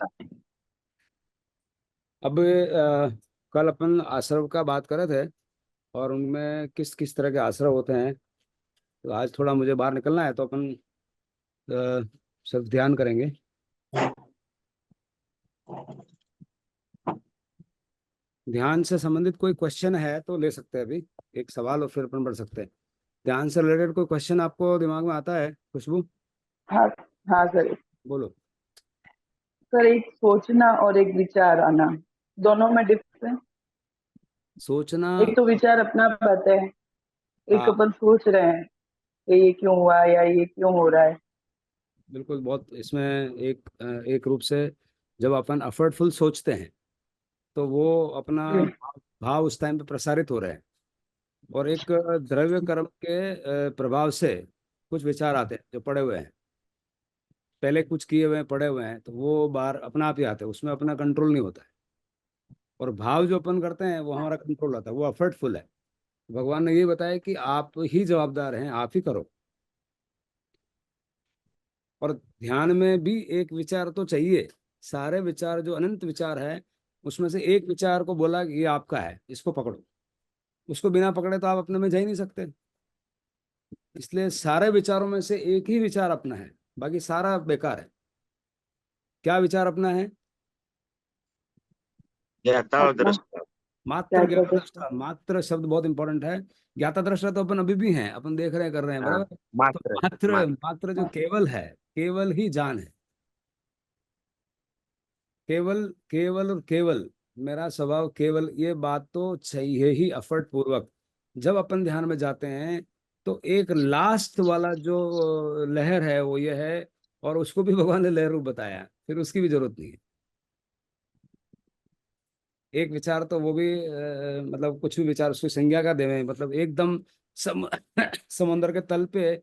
अच्छा। अब कल अपन आश्रव का बात कर रहे थे और उनमें किस किस तरह के आश्रव होते हैं। तो आज थोड़ा मुझे बाहर निकलना है तो अपन सिर्फ ध्यान करेंगे। ध्यान से संबंधित कोई क्वेश्चन है तो ले सकते हैं अभी, एक सवाल और फिर अपन बढ़ सकते हैं। ध्यान से रिलेटेड कोई क्वेश्चन आपको दिमाग में आता है खुशबू? हाँ। हाँ सर। बोलो। सर, एक सोचना और एक विचार आना, दोनों में डिफरेंस। सोचना। एक तो विचार अपना बात है, एक हाँ अपन सोच रहे हैं कि ये क्यों हुआ या ये क्यों हो रहा है। बिल्कुल, बहुत इसमें एक रूप से जब अपन एफर्टफुल सोचते हैं तो वो अपना जी। भाव उस टाइम पे प्रसारित हो रहे हैं। और एक द्रव्य कर्म के प्रभाव से कुछ विचार आते हैं जो पड़े हुए हैं, पहले कुछ किए हुए हैं, पड़े हुए हैं, तो वो बाहर अपना आप ही आते हैं, उसमें अपना कंट्रोल नहीं होता है। और भाव जो अपन करते हैं वो हमारा कंट्रोल होता है, वो एफर्टफुल है। भगवान ने ये बताया कि आप ही जवाबदार हैं, आप ही करो। और ध्यान में भी एक विचार तो चाहिए। सारे विचार जो अनंत विचार है उसमें से एक विचार को बोला कि ये आपका है, इसको पकड़ो। उसको बिना पकड़े तो आप अपने में जा ही नहीं सकते। इसलिए सारे विचारों में से एक ही विचार अपना है, बाकी सारा बेकार है। क्या विचार अपना है? ज्ञाता और अपना दृष्टा। मात्र क्या ज्ञाता कहते हैं? दृष्टा। मात्र शब्द बहुत इंपॉर्टेंट है। ज्ञाता दृष्टा तो अपन अभी भी हैं, अपन देख रहे हैं, कर रहे हैं, हाँ, बराबर। तो मात्र मात्र मात्र। मात्र जो केवल है, केवल ही जान है। केवल केवल और केवल, मेरा स्वभाव केवल, ये बात तो चाहिए ही एफर्ट पूर्वक। जब अपन ध्यान में जाते हैं तो एक लास्ट वाला जो लहर है वो ये है, और उसको भी भगवान ने लहर रूप बताया, फिर उसकी भी जरूरत नहीं है। एक विचार तो वो भी मतलब कुछ भी विचार उसकी संज्ञा का देवे, मतलब एकदम समंदर के तल पे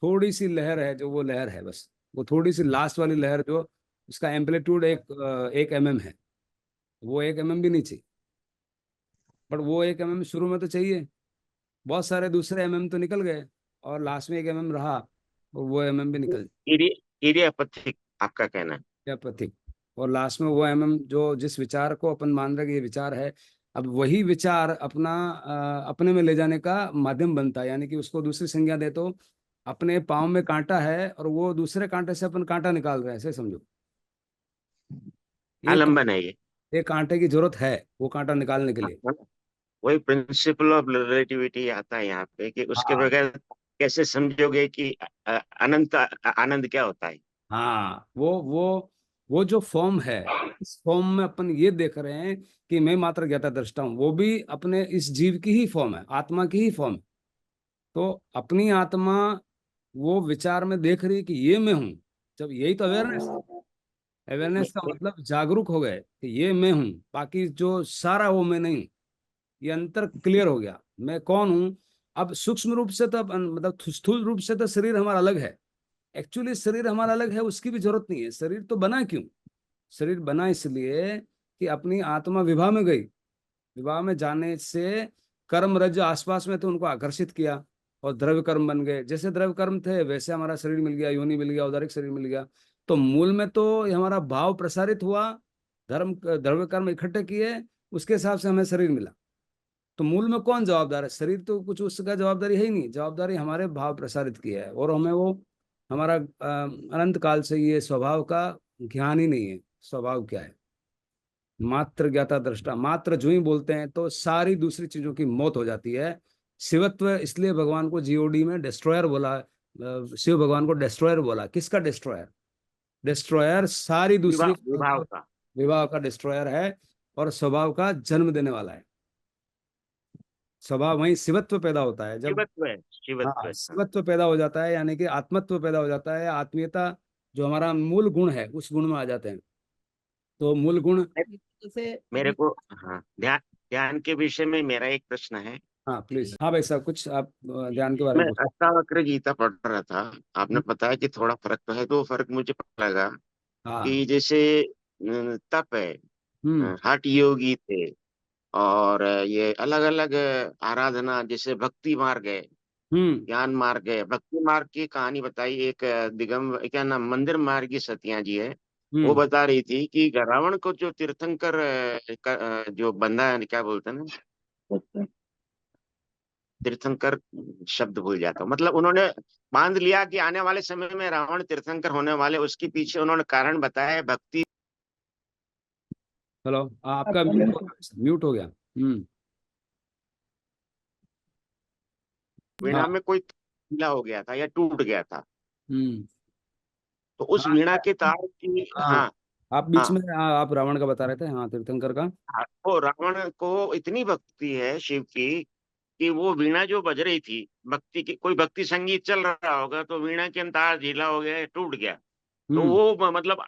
थोड़ी सी लहर है, जो वो लहर है बस। वो थोड़ी सी लास्ट वाली लहर जो, उसका एम्पलीट्यूड 1 mm है, वो 1 mm भी नहीं चाहिए। बट वो 1 mm शुरू में तो चाहिए। बहुत सारे दूसरे तो निकल गए और लास्ट में 1 mm रहा, और वो भी निकल इडियापैथिक आपका कहना है। गया, प्रतीक। और लास्ट में वो जो जिस विचार को अपन मान रहे कि ये विचार है, अब वही विचार अपना अपने में ले जाने का माध्यम बनता है। यानी कि उसको दूसरी संज्ञा दे तो अपने पाँव में कांटा है और वो दूसरे कांटे से अपन कांटा निकाल रहे हैं, ऐसे समझो। एक आलम्बन है ये। एक कांटे की जरूरत है वो कांटा निकालने के हाँ, लिए। हाँ। वही प्रिंसिपल ऑफ रिलेटिविटी आता है यहाँ पे कि उसके हाँ बगैर कैसे समझोगे कि अनंत आनंद क्या होता है। हाँ, वो जो फॉर्म है, इस फॉर्म में अपन ये देख रहे हैं कि मैं मात्र ज्ञाता दृष्टा हूँ, वो भी अपने इस जीव की ही फॉर्म है, आत्मा की ही फॉर्म है। तो अपनी आत्मा वो विचार में देख रही है कि ये मैं हूँ। जब यही तो अवेयरनेस, अवेयरनेस का मे- मतलब जागरूक हो गए कि ये मैं हूँ, बाकी जो सारा वो मैं नहीं। ये अंतर क्लियर हो गया, मैं कौन हूँ। अब सूक्ष्म रूप से तो मतलब स्थूल रूप से तो शरीर हमारा अलग है। एक्चुअली शरीर हमारा अलग है, उसकी भी जरूरत नहीं है। शरीर तो बना क्यों? शरीर बना इसलिए कि अपनी आत्मा विवाह में गई। विवाह में जाने से कर्म रज आसपास में तो उनको आकर्षित किया और द्रव्य कर्म बन गए। जैसे द्रव्य कर्म थे वैसे हमारा शरीर मिल गया, योनि मिल गया, उदारिक शरीर मिल गया। तो मूल में तो ये हमारा भाव प्रसारित हुआ, धर्म द्रव्य कर्म इकट्ठे किए, उसके हिसाब से हमें शरीर मिला। तो मूल में कौन जवाबदार है? शरीर तो कुछ उसका जवाबदारी है ही नहीं। जवाबदारी हमारे भाव प्रसारित किया है, और हमें वो हमारा अनंत काल से ये स्वभाव का ज्ञान ही नहीं है। स्वभाव क्या है? मात्र ज्ञाता दृष्टा। मात्र जो ही बोलते हैं तो सारी दूसरी चीजों की मौत हो जाती है। शिवत्व, इसलिए भगवान को जीओडी में डिस्ट्रॉयर बोला। शिव भगवान को डिस्ट्रॉयर बोला। किसका डिस्ट्रॉयर? डिस्ट्रॉयर सारी दूसरी विभाव चीजों विभाव का। का। विवाह का डिस्ट्रॉयर है, और स्वभाव का जन्म देने वाला है। स्वभाव वहीं शिवत्व पैदा होता है जब। शिवत्व है, शिवत्व हाँ, है, हाँ। शिवत्व पैदा हो जाता है, यानी कि आत्मत्व पैदा हो जाता है। आत्मीयता जो हमारा मूल गुण है उस गुण में आ जाते हैं। तो मूल गुण जैसे मेरे अभी। को, हाँ, ध्यान ध्यान के विषय में मेरा एक प्रश्न है। हाँ प्लीज, हाँ भाई साहब, कुछ आप ध्यान के बारे मैं में पूछो। अष्टावक्र गीता पढ़ रहा था। आपने हम्म। बताया कि थोड़ा फर्क तो है, तो वो फर्क मुझे पता लगा हाँ। कि जैसे तप है, हम्म। हठ योगी थे, और ये अलग अलग आराधना, जैसे भक्ति मार्ग है, हम्म। ज्ञान मार्ग है। भक्ति मार्ग की कहानी बताई एक दिगम क्या नाम, मंदिर मार्ग की सतिया जी है। वो बता रही थी कि रावण को जो तीर्थंकर जो बंदा है, क्या बोलते हैं ना, अच्छा। तीर्थंकर, शब्द भूल जाता हूँ, मतलब उन्होंने बांध लिया कि आने वाले समय में रावण तीर्थंकर होने वाले, उसके पीछे उन्होंने कारण बताया है भक्ति। हेलो, आपका आपका म्यूट मेरे हो को गया, म्यूट हो गया। वीणा हाँ। में कोई ढीला हो गया था या टूट गया था, हम्म। तो उस हाँ वीणा के तार की, हाँ, हाँ। आप बीच हाँ, में आप रावण का बता रहे थे, हाँ, तीर्थंकर का। हाँ, वो रावण को इतनी भक्ति है शिव की कि वो वीणा जो बज रही थी, भक्ति की, कोई भक्ति संगीत चल रहा होगा तो वीणा के तार ढीला हो गया, टूट गया, तो हम्म। वो मतलब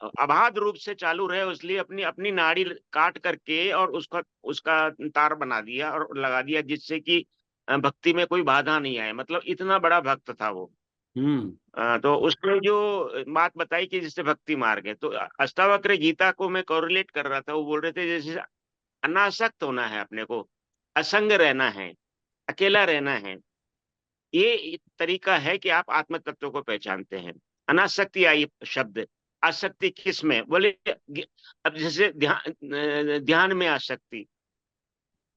अबाध रूप से चालू रहे, इसलिए अपनी अपनी नाड़ी काट करके और उसका उसका तार बना दिया और लगा दिया, जिससे कि भक्ति में कोई बाधा नहीं आए, मतलब इतना बड़ा भक्त था वो। हम्म। तो उसने जो बात बताई कि जिससे भक्ति मार्ग है, तो अष्टावक्र गीता को मैं कोरिलेट कर रहा था, वो बोल रहे थे जैसे अनासक्त होना है अपने को, असंग रहना है, अकेला रहना है, ये एक तरीका है कि आप आत्म तत्व को पहचानते हैं। अनासक्ति आई शब्द, आसक्ति किस में बोले, अब जैसे ध्यान, ध्यान में आसक्ति,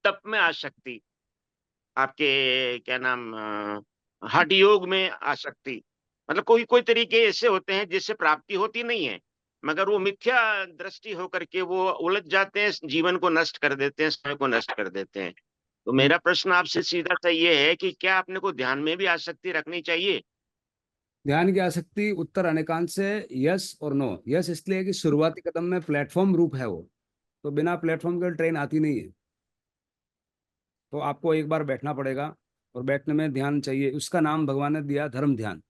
तप में आसक्ति, आपके क्या नाम, हठ योग में आसक्ति, मतलब कोई कोई तरीके ऐसे होते हैं जिससे प्राप्ति होती नहीं है, मगर वो मिथ्या दृष्टि होकर के वो उलझ जाते हैं, जीवन को नष्ट कर देते हैं, समय को नष्ट कर देते हैं। तो हम्म। मेरा प्रश्न आपसे सीधा सा ये है कि क्या अपने को ध्यान में भी आसक्ति रखनी चाहिए? ध्यान की आसक्ति, उत्तर अनेकांश से यस और नो। यस इसलिए कि शुरुआती कदम में प्लेटफॉर्म रूप है वो, तो बिना प्लेटफॉर्म के ट्रेन आती नहीं है। तो आपको एक बार बैठना पड़ेगा, और बैठने में ध्यान चाहिए। उसका नाम भगवान ने दिया धर्म ध्यान।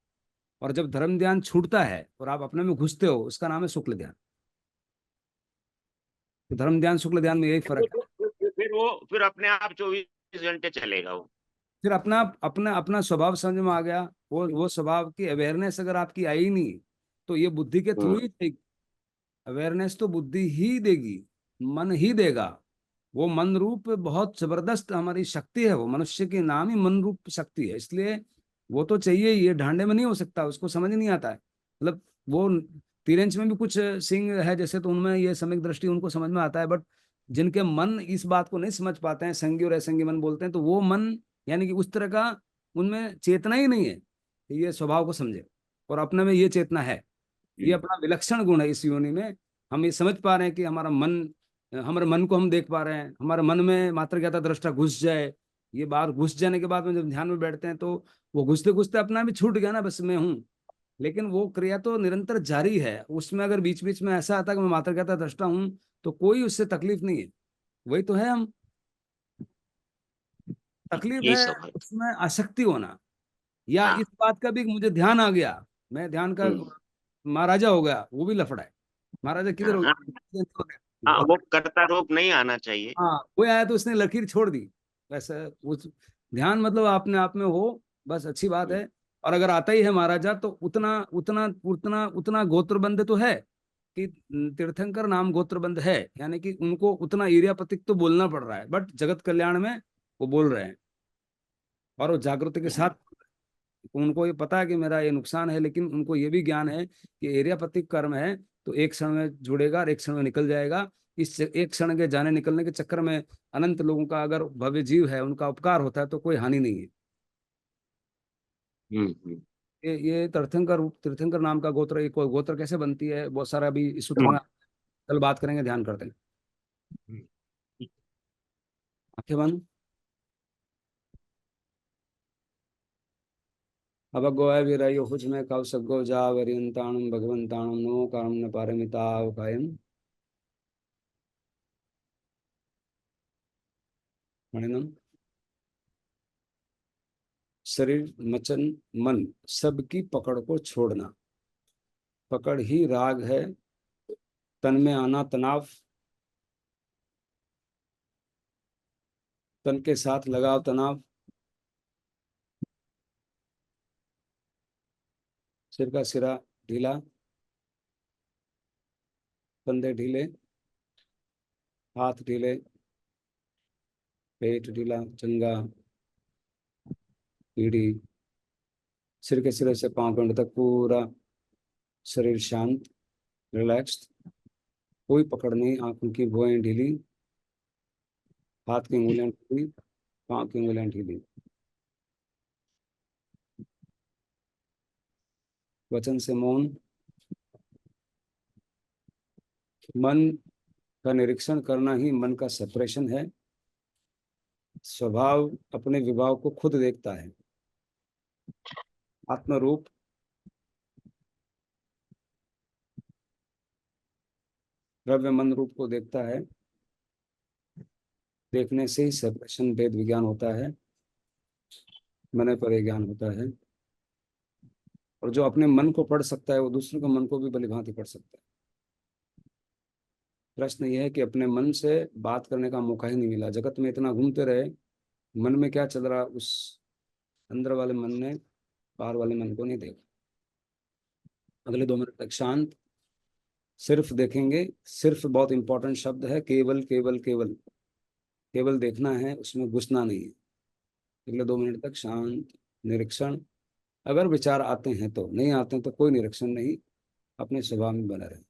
और जब धर्म ध्यान छूटता है और आप अपने में घुसते हो, उसका नाम है शुक्ल ध्यान। तो धर्म ध्यान शुक्ल ध्यान में यही फर्क है। फिर अपने आप 24 घंटे चलेगा वो। फिर अपना अपना अपना स्वभाव समझ में आ गया। वो स्वभाव की अवेयरनेस अगर आपकी आई नहीं, तो ये बुद्धि के थ्रू हम्म। ही देगी। अवेयरनेस तो बुद्धि ही देगी, मन ही देगा। वो मन रूप बहुत जबरदस्त हमारी शक्ति है। वो मनुष्य के नाम ही मन रूप शक्ति है, इसलिए वो तो चाहिए। ये ढांडे में नहीं हो सकता, उसको समझ नहीं आता है। मतलब वो तिरंज में भी कुछ सिंह है जैसे, तो उनमें ये सम्यक दृष्टि उनको समझ में आता है। बट जिनके मन इस बात को नहीं समझ पाते हैं, संगी और असंगी मन बोलते हैं, तो वो मन यानी कि उस तरह का उनमें चेतना ही नहीं है कि ये स्वभाव को समझे। और अपने में ये चेतना है। ये अपना विलक्षण गुण है इस योनि में। हम ये समझ पा रहे हैं कि हमारे मन को हम देख पा रहे हैं। हमारे मन में मात्र ज्ञाता दृष्टा घुस जाए, ये बात घुस जाने के बाद में जब ध्यान में बैठते हैं, तो वो घुसते घुसते अपना भी छूट गया ना, बस मैं हूँ। लेकिन वो क्रिया तो निरंतर जारी है। उसमें अगर बीच बीच में ऐसा आता है कि मैं मात्र ज्ञाता दृष्टा हूँ, तो कोई उससे तकलीफ नहीं है। वही तो है हम। तकलीफ यही है सब है। उसमें आसक्ति होना, या हाँ। इस बात का भी कि मुझे ध्यान आ गया, मैं ध्यान का हम्म। महाराजा हो गया, वो भी लफड़ा है। महाराजा किधर हो हाँ, हाँ, गया? वो कर्ता रोग नहीं आना चाहिए। हाँ, कोई आया तो उसने लकीर छोड़ दी। वैसे उस ध्यान मतलब आपने आप में हो, बस अच्छी बात हम्म। है। और अगर आता ही है महाराजा, तो उतना उतना उतना उतना गोत्रबंध तो है कि तीर्थंकर नाम गोत्रबंध है, यानी कि उनको उतना एरिया पतिक तो बोलना पड़ रहा है, बट जगत कल्याण में वो बोल रहे हैं। और वो जागृति के साथ, उनको ये पता है कि मेरा ये नुकसान है, लेकिन उनको ये भी ज्ञान है कि एरिया पतिक कर्म है, तो एक क्षण में जुड़ेगा और एक क्षण में निकल जाएगा। इस एक क्षण के जाने निकलने के चक्कर में अनंत लोगों का, अगर भव्य जीव है उनका उपकार होता है, तो कोई हानि नहीं है। हम्म। ये तीर्थंकर नाम का गोत्र, एक गोत्र कैसे बनती है, बहुत सारा अभी इस सूत्र हम्म। में कल बात करेंगे, ध्यान करते हैं। हम्म। आंखें बंद। अब गोय वीरयो हुज में कव सगो जा वरियंताणम भगवंताणम नो काम न पारमिताव कायम मणिनम। शरीर, वचन, मन, सबकी पकड़ को छोड़ना। पकड़ ही राग है। तन में आना तनाव, तन के साथ लगाव तनाव। सिर का सिरा ढीला, कंधे ढीले, हाथ ढीले, पेट ढीला, चंगा, पीढ़ी, सिर के सिरे से पांव पिंड तक पूरा शरीर शांत। रिलैक्स्ड, कोई पकड़ नहीं, आंखों की भुएं ढीली, हाथ की उंगलियां ढीली, पाँव की उंगलियां ढीली, वचन से मौन। मन का निरीक्षण करना ही मन का सेपरेशन है। स्वभाव अपने विभाव को खुद देखता है। आत्मरूप द्रव्य मन रूप को देखता है। देखने से ही सेपरेशन भेद विज्ञान होता है, मन पर ज्ञान होता है। और जो अपने मन को पढ़ सकता है वो दूसरों के मन को भी भलीभांति पढ़ सकता है। प्रश्न यह है कि अपने मन से बात करने का मौका ही नहीं मिला। जगत में इतना घूमते रहे, मन में क्या चल रहा उस अंदर वाले मन ने बाहर वाले मन को नहीं देखा। अगले 2 मिनट तक शांत, सिर्फ देखेंगे। सिर्फ बहुत इंपॉर्टेंट शब्द है। केवल केवल केवल, केवल देखना है, उसमें घुसना नहीं है। अगले 2 मिनट तक शांत निरीक्षण। अगर विचार आते हैं तो, नहीं आते हैं तो कोई निरीक्षण नहीं, अपने स्वभाव में बना रहे।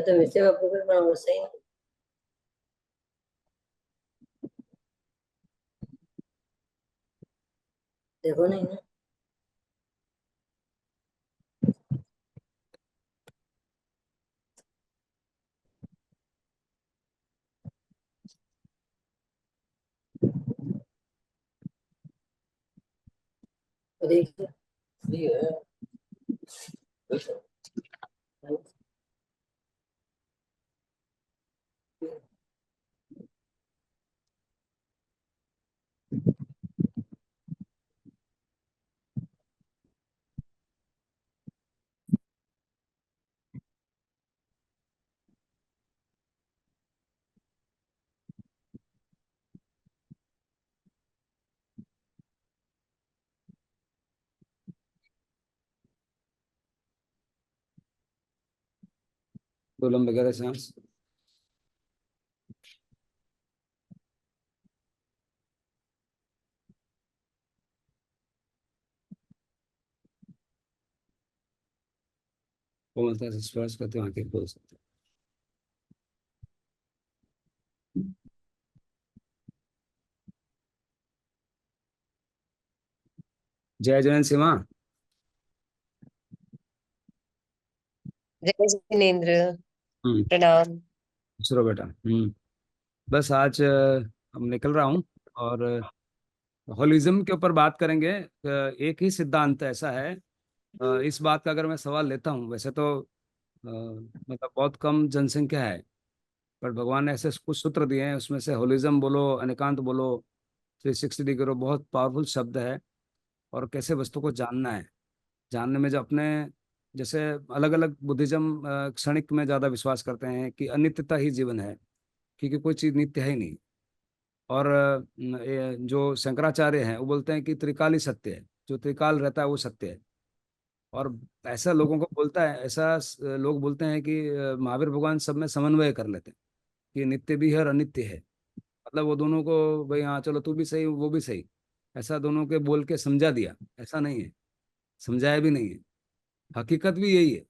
तो वैसे बापू को बनाओ सही। देखो नहीं ना। देखिए दो लंबे गहरे सांस। कोमलता से श्वास करते हुए आंखें खोल सकते हैं। जय जयंत सिमा। जय जिनेन्द्र। हम्म। प्रणाम। सुनो बेटा। बस आज हम निकल रहा हूँ और होलिज्म के ऊपर बात करेंगे। एक ही सिद्धांत ऐसा है। इस बात का अगर मैं सवाल लेता हूँ, वैसे तो मतलब बहुत कम जनसंख्या है, पर भगवान ने ऐसे कुछ सूत्र दिए हैं, उसमें से होलिज्म बोलो, अनेकांत बोलो, 360 करो, बहुत पावरफुल शब्द है। और कैसे वस्तु को जानना है, जानने में जो अपने जैसे अलग अलग बुद्धिज्म क्षणिक में ज़्यादा विश्वास करते हैं कि अनित्यता ही जीवन है, क्योंकि कोई चीज़ नित्य है ही नहीं। और जो शंकराचार्य हैं वो बोलते हैं कि त्रिकाल ही सत्य है, जो त्रिकाल रहता है वो सत्य है। और ऐसा लोगों को बोलता है, ऐसा लोग बोलते हैं कि महावीर भगवान सब में समन्वय कर लेते हैं कि नित्य भी है और अनित्य है। मतलब वो दोनों को, भाई हाँ चलो तू भी सही वो भी सही, ऐसा दोनों के बोल के समझा दिया, ऐसा नहीं है, समझाया भी नहीं है। हकीकत भी यही है,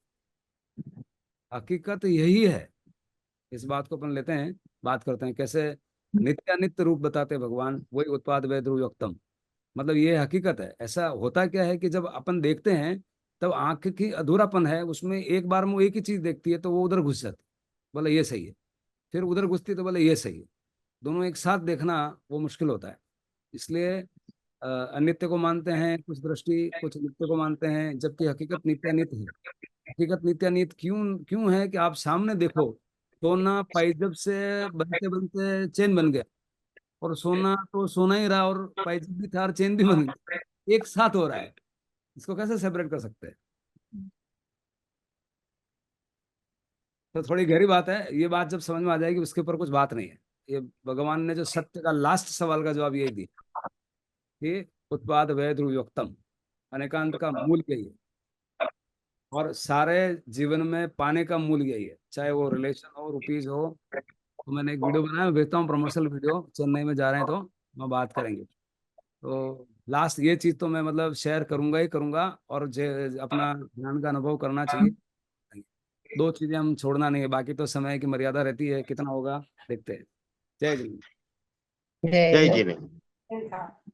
हकीकत यही है। इस बात को अपन लेते हैं, बात करते हैं कैसे नित्य अनित्य रूप बताते हैं भगवान, वही उत्पाद वेद रूपम। मतलब ये हकीकत है। ऐसा होता क्या है कि जब अपन देखते हैं तब आंख की अधूरापन है, उसमें एक बार में वो एक ही चीज देखती है तो वो उधर घुस जाती है, बोले ये सही है, फिर उधर घुसती है तो बोले ये सही है। दोनों एक साथ देखना वो मुश्किल होता है। इसलिए अनित्य को मानते हैं कुछ दृष्टि, कुछ नित्य को मानते हैं, जबकि हकीकत नित्यानित है। हकीकत नित्यानित क्यों क्यों है कि आप सामने देखो, सोना पाइजब से बनते बनते चेन बन गया, और सोना तो सोना ही रहा, और पाइजब भी था और चेन भी बन गई, एक साथ हो रहा है। इसको कैसे सेपरेट कर सकते हैं? तो थोड़ी गहरी बात है, ये बात जब समझ में आ जाएगी उसके ऊपर कुछ बात नहीं है। ये भगवान ने जो सत्य का लास्ट सवाल का जवाब यही दिया कि उत्पाद वै ध्रुवयोक्तम, अनेकांत का मूल यही है। और सारे जीवन में पाने का मूल यही है, चाहे वो रिलेशन हो, रुपीज हो। तो मैंने एक वीडियो बनाया, मैं भेजता हूँ प्रमोशनल वीडियो, चेन्नई में जा रहे हैं तो हम बात करेंगे। तो लास्ट ये चीज तो मैं मतलब शेयर करूंगा ही करूंगा, और अपना ध्यान का अनुभव करना चाहिए। दो चीजें हम छोड़ना नहीं है, बाकी तो समय की मर्यादा रहती है, कितना होगा देखते हैं। जय गुरु। जय जय गुरु। जिनेन्द्र।